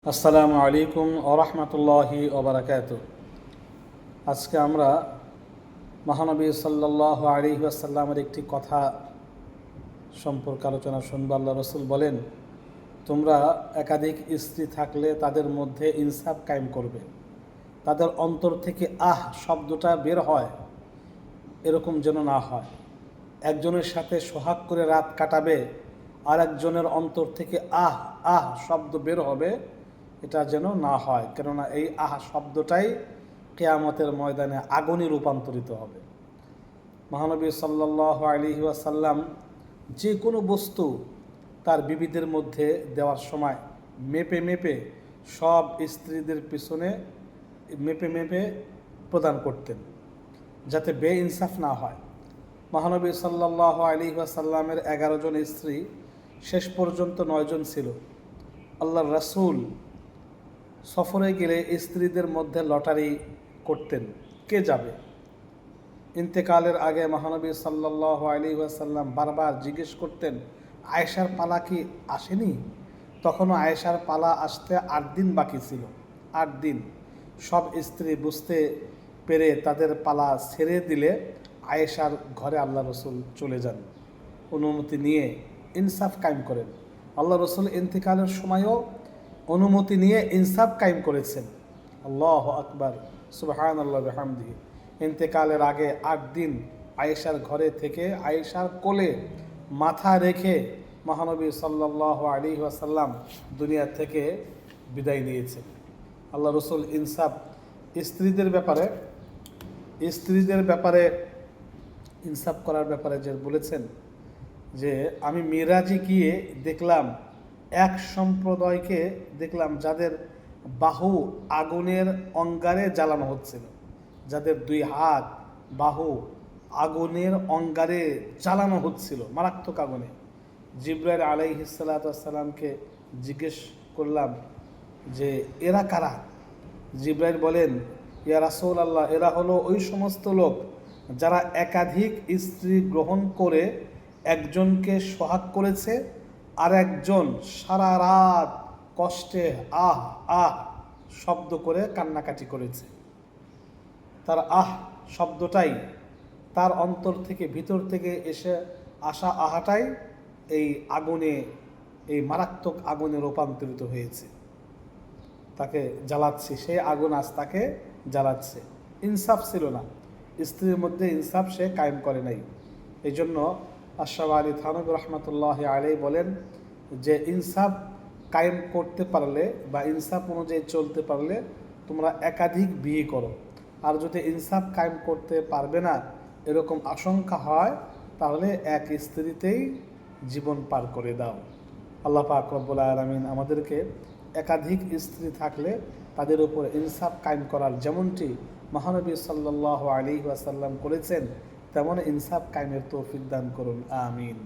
আসসালামু আলাইকুম ওরহমতুল্লাহি ওবরাকাতু। আজকে আমরা মহানবী সাল্লাল্লাহু আলাইহি ওয়াসাল্লামের একটি কথা সম্পর্কে আলোচনা শুনব। আল্লাহ রসুল বলেন, তোমরা একাধিক স্ত্রী থাকলে তাদের মধ্যে ইনসাফ কায়েম করবে। তাদের অন্তর থেকে শব্দটা বের হয়, এরকম যেন না হয়। একজনের সাথে সোহাগ করে রাত কাটাবে, আর একজনের অন্তর থেকে শব্দ বের হবে, এটা যেন না হয়। কেননা এই শব্দটাই কিয়ামতের ময়দানে আগুনে রূপান্তরিত হবে। মহানবী সাল্লাল্লাহু আলাইহি ওয়াসাল্লাম যে কোনো বস্তু তার বিবিদের মধ্যে দেওয়ার সময় মেপে মেপে সব স্ত্রীদের পিছনে মেপে প্রদান করতেন, যাতে বেইনসাফ না হয়। মহানবী সাল্লাল্লাহু আলাইহি ওয়াসাল্লামের 11 জন স্ত্রী, শেষ পর্যন্ত 9 জন ছিল। আল্লাহর রাসূল সফরে গেলে স্ত্রীদের মধ্যে লটারি করতেন, কে যাবে। ইন্তেকালের আগে মহানবী সাল্লাল্লাহু আলাইহি ওয়াসাল্লাম বারবার জিজ্ঞেস করতেন, আয়েশার পালা কি আসেনি? তখনও আয়েশার পালা আসতে 8 দিন বাকি ছিল। 8 দিন। সব স্ত্রী বুঝতে পেরে তাদের পালা ছেড়ে দিলে আয়েশার ঘরে আল্লাহ রসুল চলে যান। অনুমতি নিয়ে ইনসাফ কায়েম করেন। আল্লাহ রসুল ইন্তেকালের সময়ও অনুমতি নিয়ে ইনসাফ কায়েম করেছেন। আল্লাহু আকবার, সুবহানাল্লাহ বিহামদিহি। ইন্তেকালের আগে 8 দিন আয়েশার ঘরে থেকে আয়েশার কোলে মাথা রেখে মহানবী সাল্লাল্লাহু আলাইহি ওয়াসাল্লাম দুনিয়া থেকে বিদায় নিয়েছেন। আল্লাহ রসুল ইনসাফ স্ত্রীদের ব্যাপারে ইনসাফ করার ব্যাপারে যে বলেছেন যে, আমি মিরাজে গিয়ে দেখলাম এক সম্প্রদায়কে দেখলাম যাদের বাহু আগুনের অঙ্গারে জ্বালানো হচ্ছিল, যাদের 2 হাত বাহু আগুনের অঙ্গারে জ্বালানো হচ্ছিল, মারাত্মক আগুনে। জিবরাইল আলাইহিস সালাতু ওয়াস সালামকে জিজ্ঞেস করলাম যে এরা কারা? জিবরাইল বলেন, ইয়া রাসূলুল্লাহ, এরা হলো ওই সমস্ত লোক যারা একাধিক স্ত্রী গ্রহণ করে একজনকে সোহাগ করেছে, আর একজন সারা রাত কষ্টে শব্দ করে কান্নাকাটি করেছে। তার শব্দটাই, তার অন্তর থেকে ভিতর থেকে এসে আসা আহাটাই এই আগুনে, এই মারাত্মক আগুনে রূপান্তরিত হয়েছে, তাকে জ্বালাচ্ছে। সেই আগুন আজ তাকে জ্বালাচ্ছে। ইনসাফ ছিল না, স্ত্রীর মধ্যে ইনসাফ সে কায়েম করে নাই। এই জন্য আশরাফ আলী থানভী রহমতুল্লাহি আলাইহি বলেন যে, ইনসাফ কায়েম করতে পারলে বা ইনসাফ অনুযায়ী চলতে পারলে তোমরা একাধিক বিয়ে করো। আর যদি ইনসাফ কায়েম করতে পারবে না, এরকম আশঙ্কা হয়, তাহলে এক স্ত্রীতেই জীবন পার করে দাও। আল্লাহ পাক রব্বুল আলামিন আমাদেরকে একাধিক স্ত্রী থাকলে তাদের উপর ইনসাফ কায়েম করার, যেমনটি মহানবী সাল্লাল্লাহু আলাইহি ওয়াসাল্লাম করেছেন, তেমন ইনসাফ কায়েমের তৌফিক দান করুন। আমিন।